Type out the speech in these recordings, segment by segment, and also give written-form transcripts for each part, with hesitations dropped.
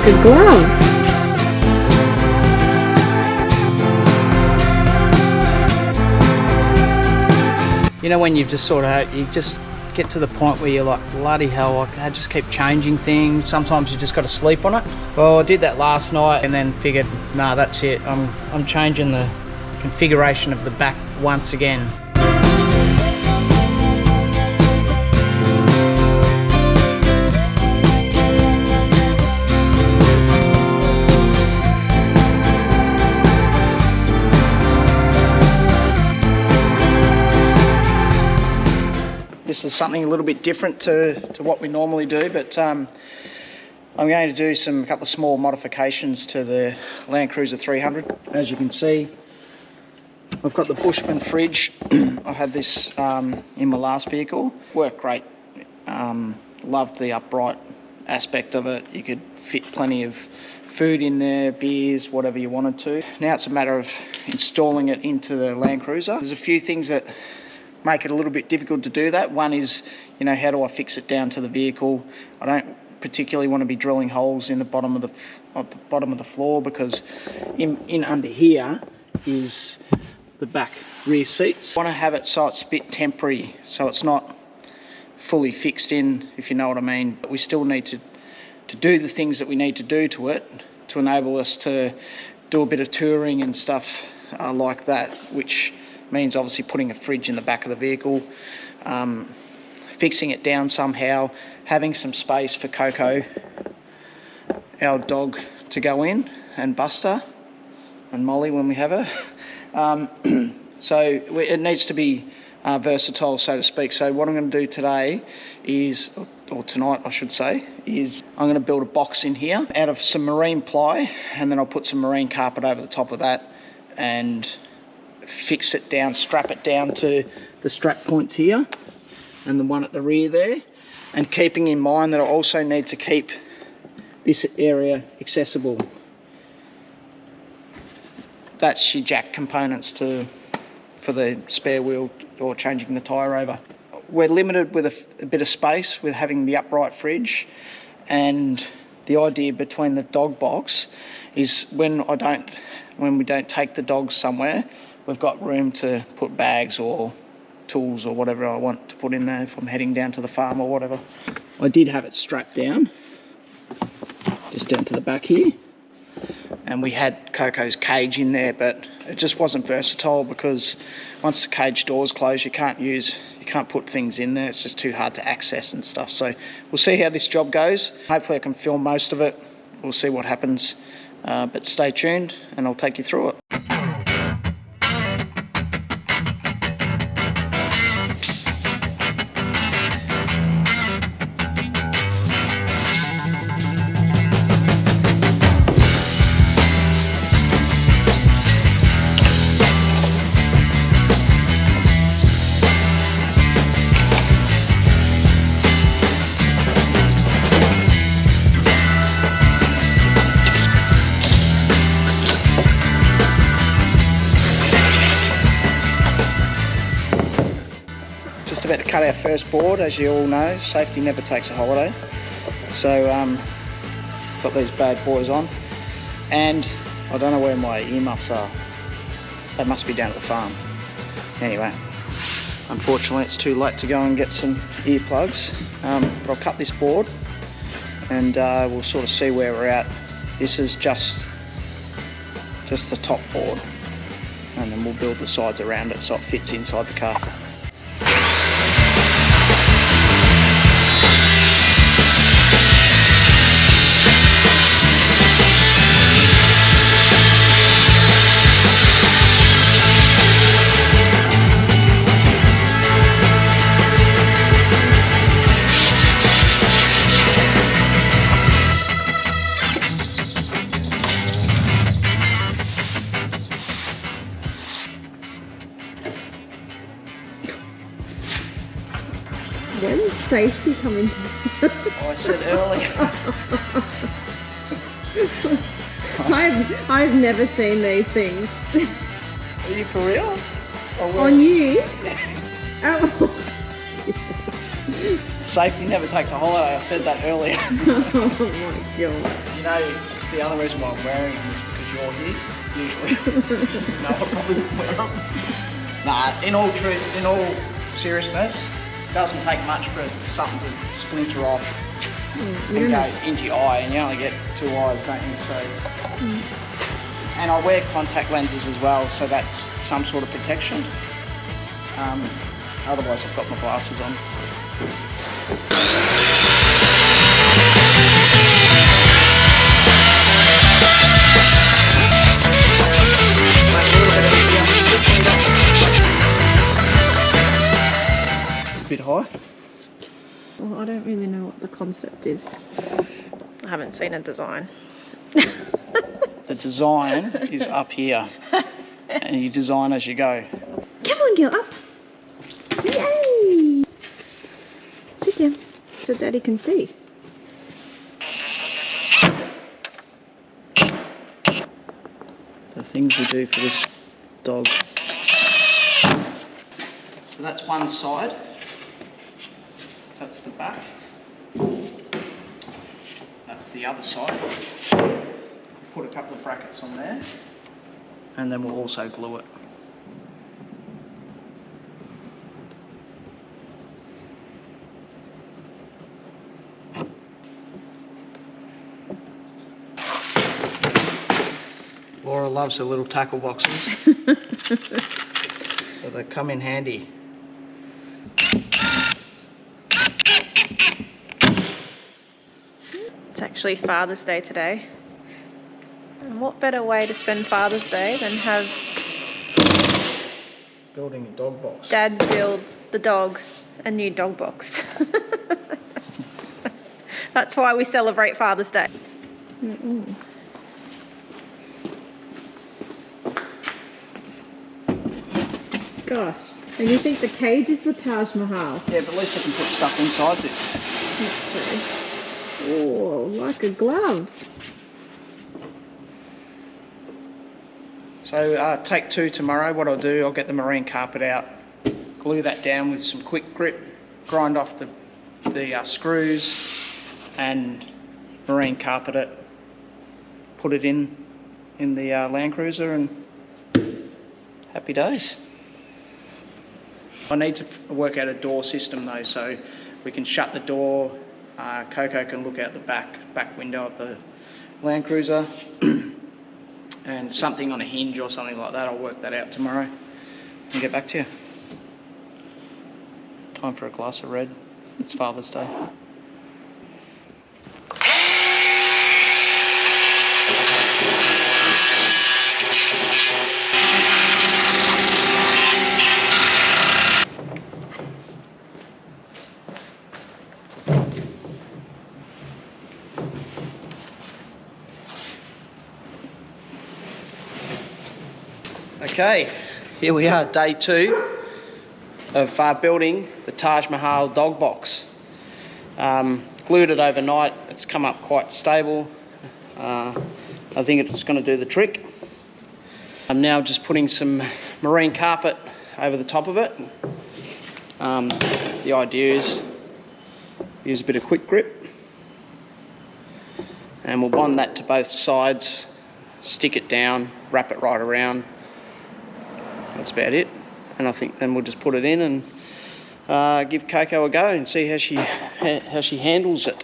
like a glove. You know, when you've just you just get to the point where you're like, bloody hell, I just keep changing things. Sometimes you just got to sleep on it. Well, I did that last night and then figured, nah, that's it. I'm changing the configuration of the back once again. This is something a little bit different to what we normally do, but I'm going to do a couple of small modifications to the Land Cruiser 300. As you can see, I've got the Bushman fridge. I had this in my last vehicle. Worked great. Loved the upright aspect of it. You could fit plenty of food in there, beers, whatever you wanted to. Now it's a matter of installing it into the Land Cruiser. There's a few things that make it a little bit difficult to do that. One is, you know, how do I fix it down to the vehicle? I don't particularly want to be drilling holes in the bottom of the floor, because in under here is the back rear seats. I want to have it so it's a bit temporary, so it's not fully fixed in, if you know what I mean. But we still need to do the things that we need to do to it to enable us to do a bit of touring and stuff like that, which means obviously putting a fridge in the back of the vehicle, fixing it down somehow, having some space for Coco, our dog, to go in, and Buster and Molly when we have her. So it needs to be versatile, so to speak. So what I'm going to do today is, or tonight I should say, is I'm going to build a box in here out of some marine ply, and then I'll put some marine carpet over the top of that and fix it down, strap it down to the strap points here and the one at the rear there, and keeping in mind that I also need to keep this area accessible. That's your jack components for the spare wheel or changing the tyre over. We're limited with a bit of space with having the upright fridge, and the idea between the dog box is when we don't take the dogs somewhere, we've got room to put bags or tools or whatever I want to put in there if I'm heading down to the farm or whatever. I did have it strapped down, just down to the back here, and we had Coco's cage in there, but it just wasn't versatile because once the cage doors close, you can't put things in there. It's just too hard to access and stuff. So we'll see how this job goes. Hopefully I can film most of it. We'll see what happens, but stay tuned and I'll take you through it. About to cut our first board. As you all know, safety never takes a holiday, so got these bad boys on, and I don't know where my earmuffs are. They must be down at the farm. Anyway, unfortunately it's too late to go and get some earplugs, but I'll cut this board and we'll sort of see where we're at. This is just the top board, and then we'll build the sides around it so it fits inside the car. When does safety come into Oh, I said earlier. I've never seen these things. Are you for real? On you? Yeah. Oh. Safety never takes a holiday. I said that earlier. Oh my god. know, the other reason why I'm wearing them is because you're here. Usually, no, I probably wouldn't wear them. Nah, in all truth, in all seriousness, it doesn't take much for something to splinter off and go into your eye, and you only get 2 eyes, don't you? So, and I wear contact lenses as well, so that's some sort of protection. Otherwise, I've got my glasses on. A bit high. Well, I don't really know what the concept is. I haven't seen a design. The design is up here, and you design as you go. Come on, girl, up. Yay! Sit down so Daddy can see. The things we do for this dog. So that's one side. That's the back. That's the other side. Put a couple of brackets on there, and then we'll also glue it. Laura loves her little tackle boxes, so they come in handy. It's actually Father's Day today. And what better way to spend Father's Day than have Building a dog box. Dad build the dog a new dog box. That's why we celebrate Father's Day. Gosh, and you think the cage is the Taj Mahal? Yeah, but at least I can put stuff inside this. That's true. Oh, like a glove. So take 2 tomorrow. What I'll do, I'll get the marine carpet out, glue that down with some quick grip, grind off the screws, and marine carpet it. Put it in the Land Cruiser, and happy days. I need to work out a door system though, so we can shut the door. Coco can look out the back window of the Land Cruiser. And something on a hinge or something like that. I'll work that out tomorrow and get back to you. Time for a glass of red. It's Father's Day. Okay, here we are, day 2 of building the Taj Mahal dog box. Glued it overnight, it's come up quite stable. I think it's going to do the trick. I'm now just putting some marine carpet over the top of it. The idea is use a bit of quick grip, and we'll bond that to both sides, stick it down, wrap it right around. That's about it, and I think then we'll just put it in and give Coco a go and see how she handles it.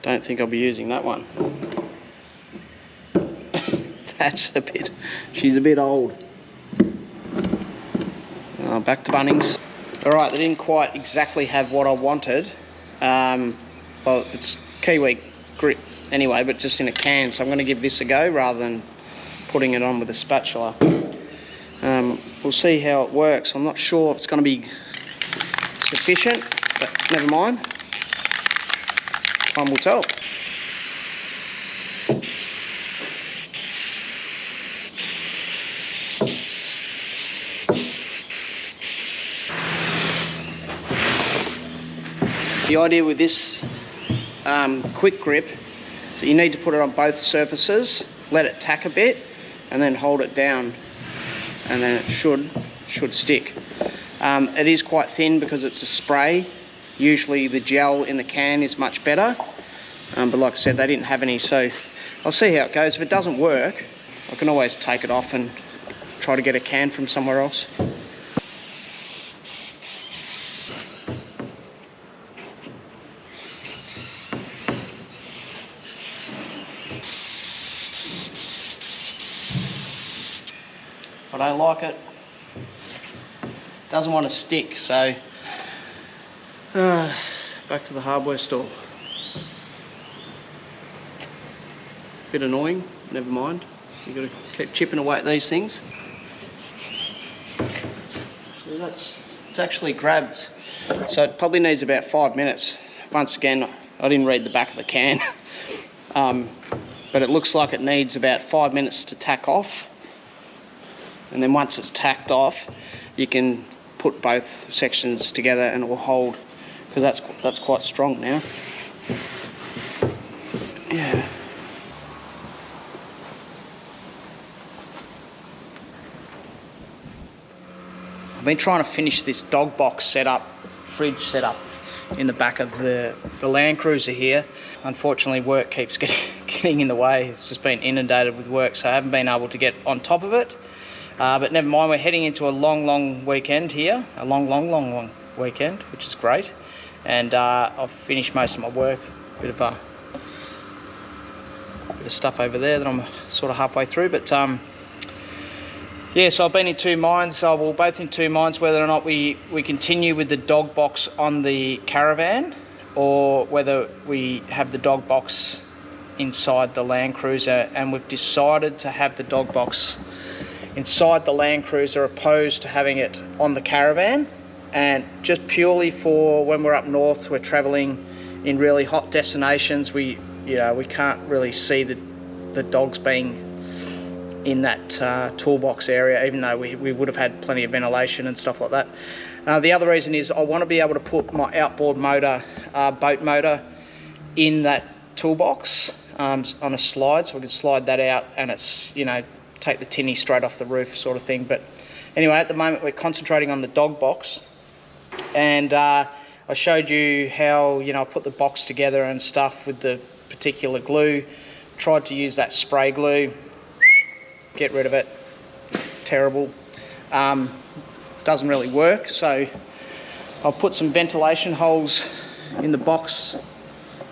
Don't think I'll be using that one. She's a bit old. Back to Bunnings. Alright, they didn't quite exactly have what I wanted. Well, it's kiwi grit anyway, but just in a can, so I'm going to give this a go rather than putting it on with a spatula. We'll see how it works. I'm not sure if it's going to be sufficient, but never mind. Time will tell. The idea with this quick grip, so you need to put it on both surfaces, let it tack a bit, and then hold it down and then it should stick. It is quite thin because it's a spray. Usually the gel in the can is much better, but like I said, they didn't have any, so I'll see how it goes. If it doesn't work, I can always take it off and try to get a can from somewhere else. I don't like it. Doesn't want to stick, so back to the hardware store. Bit annoying, never mind. You got to keep chipping away at these things. So it's actually grabbed. So it probably needs about 5 minutes. Once again, I didn't read the back of the can, but it looks like it needs about 5 minutes to tack off. And then once it's tacked off, you can put both sections together and it will hold, because that's quite strong now. Yeah. I've been trying to finish this dog box setup, fridge setup in the back of the Land Cruiser here. Unfortunately, work keeps getting in the way. It's just been inundated with work, so I haven't been able to get on top of it. But never mind, we're heading into a long weekend here. A long weekend, which is great. And I've finished most of my work. Bit of stuff over there that I'm sort of halfway through. But yeah, so I've been in two minds. We're both in two minds whether or not we continue with the dog box on the caravan, or whether we have the dog box inside the Land Cruiser. And we've decided to have the dog box inside the Land Cruiser, opposed to having it on the caravan. And just purely for when we're up north, we're traveling in really hot destinations, we can't really see the dogs being in that toolbox area, even though we would have had plenty of ventilation and stuff like that. The other reason is I want to be able to put my outboard motor, boat motor, in that toolbox on a slide, so we can slide that out and it's, take the tinny straight off the roof sort of thing. But anyway, at the moment we're concentrating on the dog box, and I showed you how I put the box together and stuff with the particular glue. Tried to use that spray glue, get rid of it, terrible. Doesn't really work, so I'll put some ventilation holes in the box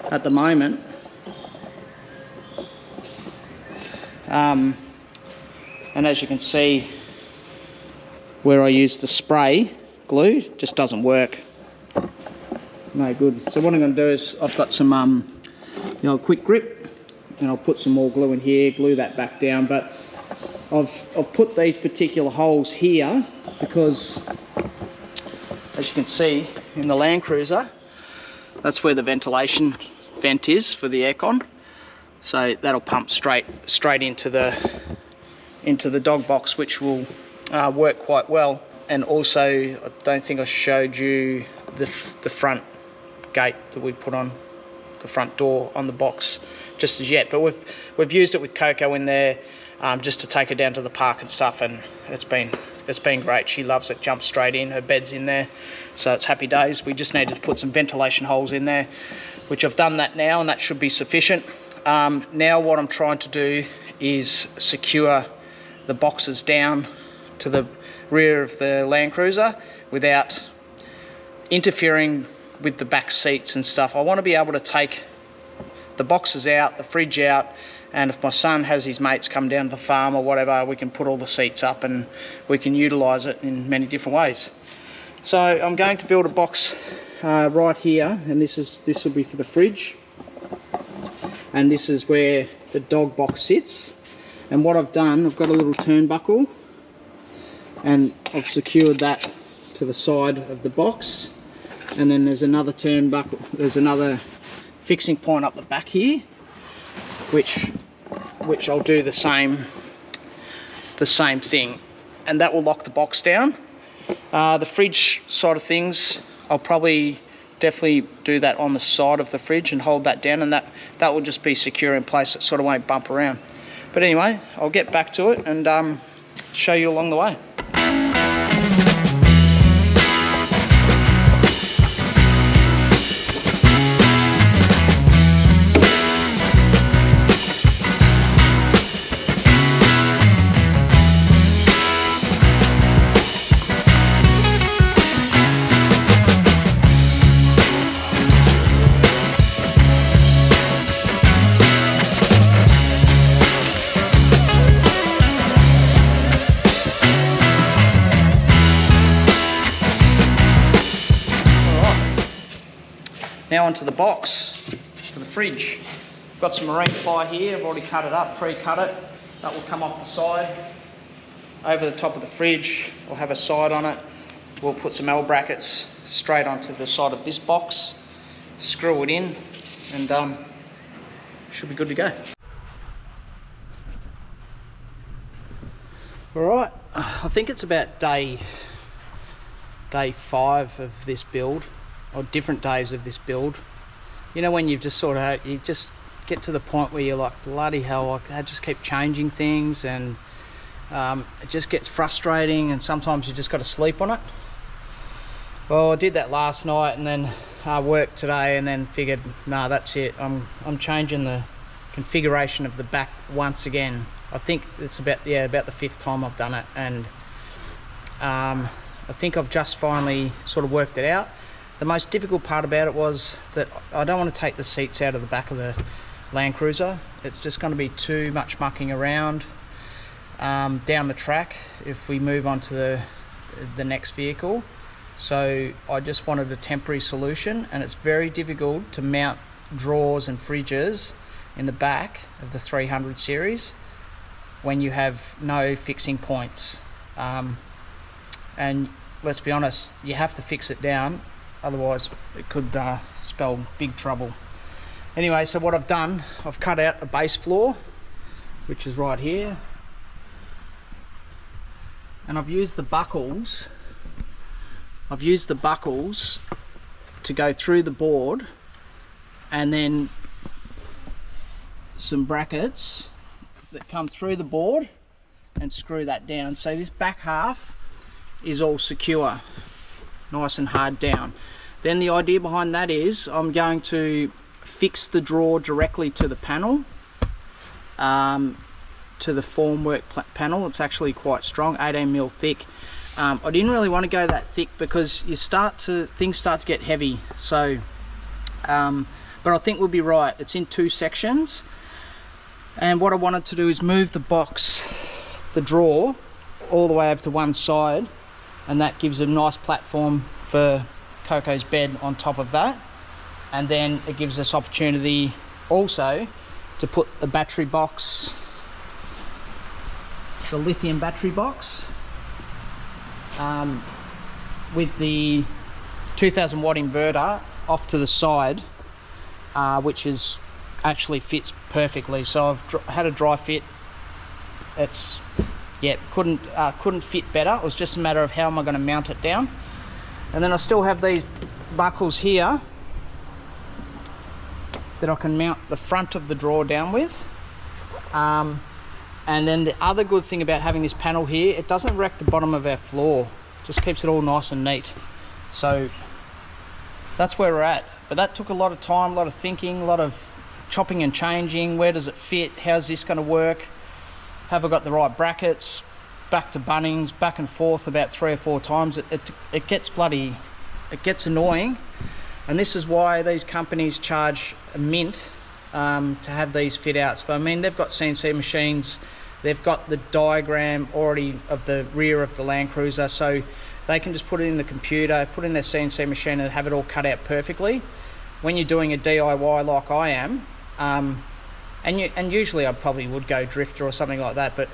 at the moment. And as you can see, where I use the spray glue, just doesn't work. No good. So what I'm going to do is I've got some quick grip, and I'll put some more glue in here, glue that back down. But I've put these particular holes here because, as you can see in the Land Cruiser, that's where the ventilation vent is for the aircon. So that'll pump straight into the dog box, which will work quite well. And also, I don't think I showed you the front gate that we put on the front door on the box just as yet. But we've used it with Coco in there just to take her down to the park and stuff, and it's been great. She loves it, jumps straight in, her bed's in there, so it's happy days. We just needed to put some ventilation holes in there, which I've done that now, and that should be sufficient. Now what I'm trying to do is secure the boxes down to the rear of the Land Cruiser without interfering with the back seats and stuff. I want to be able to take the boxes out, the fridge out, and if my son has his mates come down to the farm or whatever, we can put all the seats up and we can utilise it in many different ways. So I'm going to build a box right here, and this will be for the fridge, and this is where the dog box sits. And what I've done, I've got a little turnbuckle, and I've secured that to the side of the box, and then there's another turnbuckle, there's another fixing point up the back here, which I'll do the same thing, and that will lock the box down. The fridge side of things, I'll probably definitely do that on the side of the fridge and hold that down, and that will just be secure in place. It sort of won't bump around. But anyway, I'll get back to it and show you along the way. Now onto the box for the fridge. I've got some marine ply here. I've already cut it up, pre-cut it. That will come off the side. Over the top of the fridge, we'll have a side on it. We'll put some L brackets straight onto the side of this box, screw it in, and should be good to go. All right, I think it's about day 5 of this build, or different days of this build. You know, when you've just sort of, you just get to the point where you're like, bloody hell, I just keep changing things, and it just gets frustrating, and sometimes you just got to sleep on it. Well, I did that last night, and then worked today, and then figured, nah, that's it. I'm changing the configuration of the back once again. I think it's about the 5th time I've done it, and I think I've just finally sort of worked it out. The most difficult part about it was that I don't want to take the seats out of the back of the Land Cruiser. It's just going to be too much mucking around down the track if we move on to the next vehicle. So I just wanted a temporary solution, and it's very difficult to mount drawers and fridges in the back of the 300 series when you have no fixing points. And let's be honest, you have to fix it down, otherwise it could spell big trouble. Anyway, so what I've done, I've cut out a base floor, which is right here, and I've used the buckles. I've used the buckles to go through the board, and then some brackets that come through the board and screw that down. So this back half is all secure, nice and hard down. Then the idea behind that is I'm going to fix the drawer directly to the panel, to the formwork panel. It's actually quite strong, 18mm thick. I didn't really want to go that thick because things start to get heavy. So, but I think we'll be right. It's in 2 sections, and what I wanted to do is move the box, the drawer, all the way over to one side, and that gives a nice platform for Coco's bed on top of that. And then it gives us opportunity also to put the battery box, the lithium battery box, with the 2000 watt inverter off to the side, which is actually fits perfectly. So I've had a dry fit. It's, yeah, couldn't fit better. It was just a matter of how am I going to mount it down. And then I still have these buckles here that I can mount the front of the drawer down with. And then the other good thing about having this panel here, it doesn't wreck the bottom of our floor. Just keeps it all nice and neat. So that's where we're at. But that took a lot of time, a lot of thinking, a lot of chopping and changing. Where does it fit? How's this going to work? Have I got the right brackets? Back to Bunnings, back and forth about 3 or 4 times. It gets annoying. And this is why these companies charge a mint to have these fit outs. But I mean, they've got CNC machines, they've got the diagram already of the rear of the Land Cruiser, so they can just put it in the computer, put it in their CNC machine and have it all cut out perfectly. When you're doing a DIY like I am, and usually I probably would go drifter or something like that, but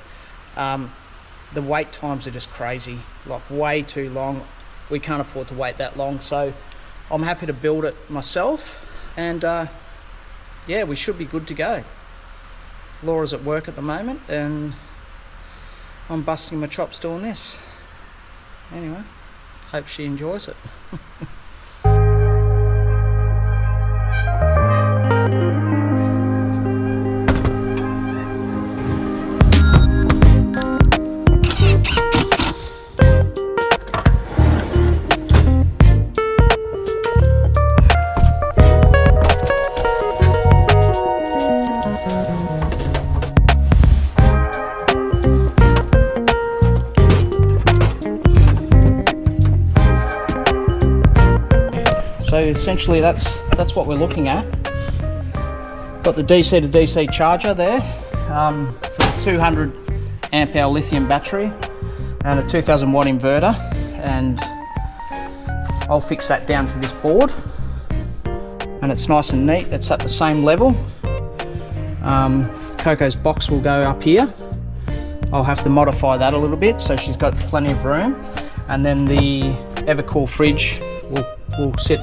the wait times are just crazy, like way too long. We can't afford to wait that long, so I'm happy to build it myself, and yeah, we should be good to go. Laura's at work at the moment, and I'm busting my chops doing this. Anyway, hope she enjoys it. So essentially that's what we're looking at. Got the DC to DC charger there for a 200 amp hour lithium battery and a 2000 watt inverter, and I'll fix that down to this board and it's nice and neat. It's at the same level. Coco's box will go up here. I'll have to modify that a little bit so she's got plenty of room, and then the Evercool fridge will sit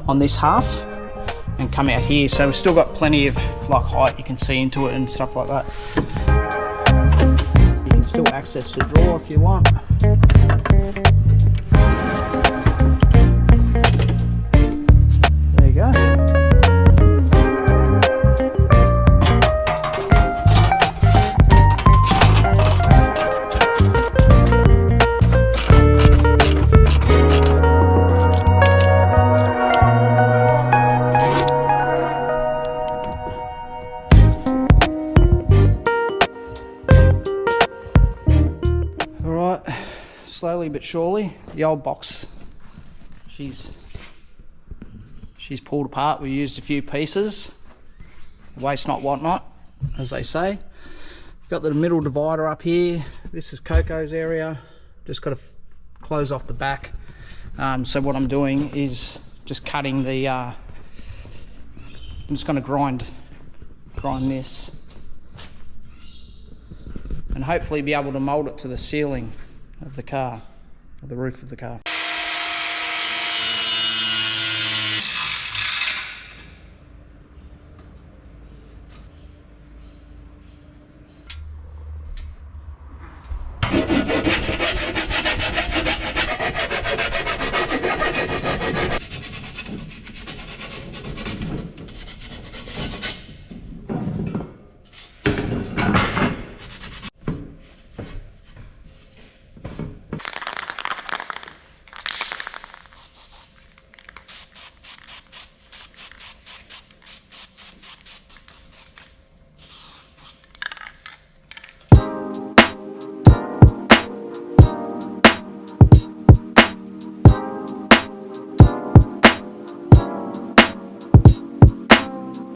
on this half and come out here, so we've still got plenty of like height, you can see into it and stuff like that. You can still access the drawer if you want. There you go. Slowly but surely, the old box, she's pulled apart. We used a few pieces, waste not, want not, as they say. Got the middle divider up here. This is Coco's area. Just got to close off the back. So what I'm doing is just cutting the. I'm just going to grind this, and hopefully be able to mould it to the ceiling of the car, or the roof of the car.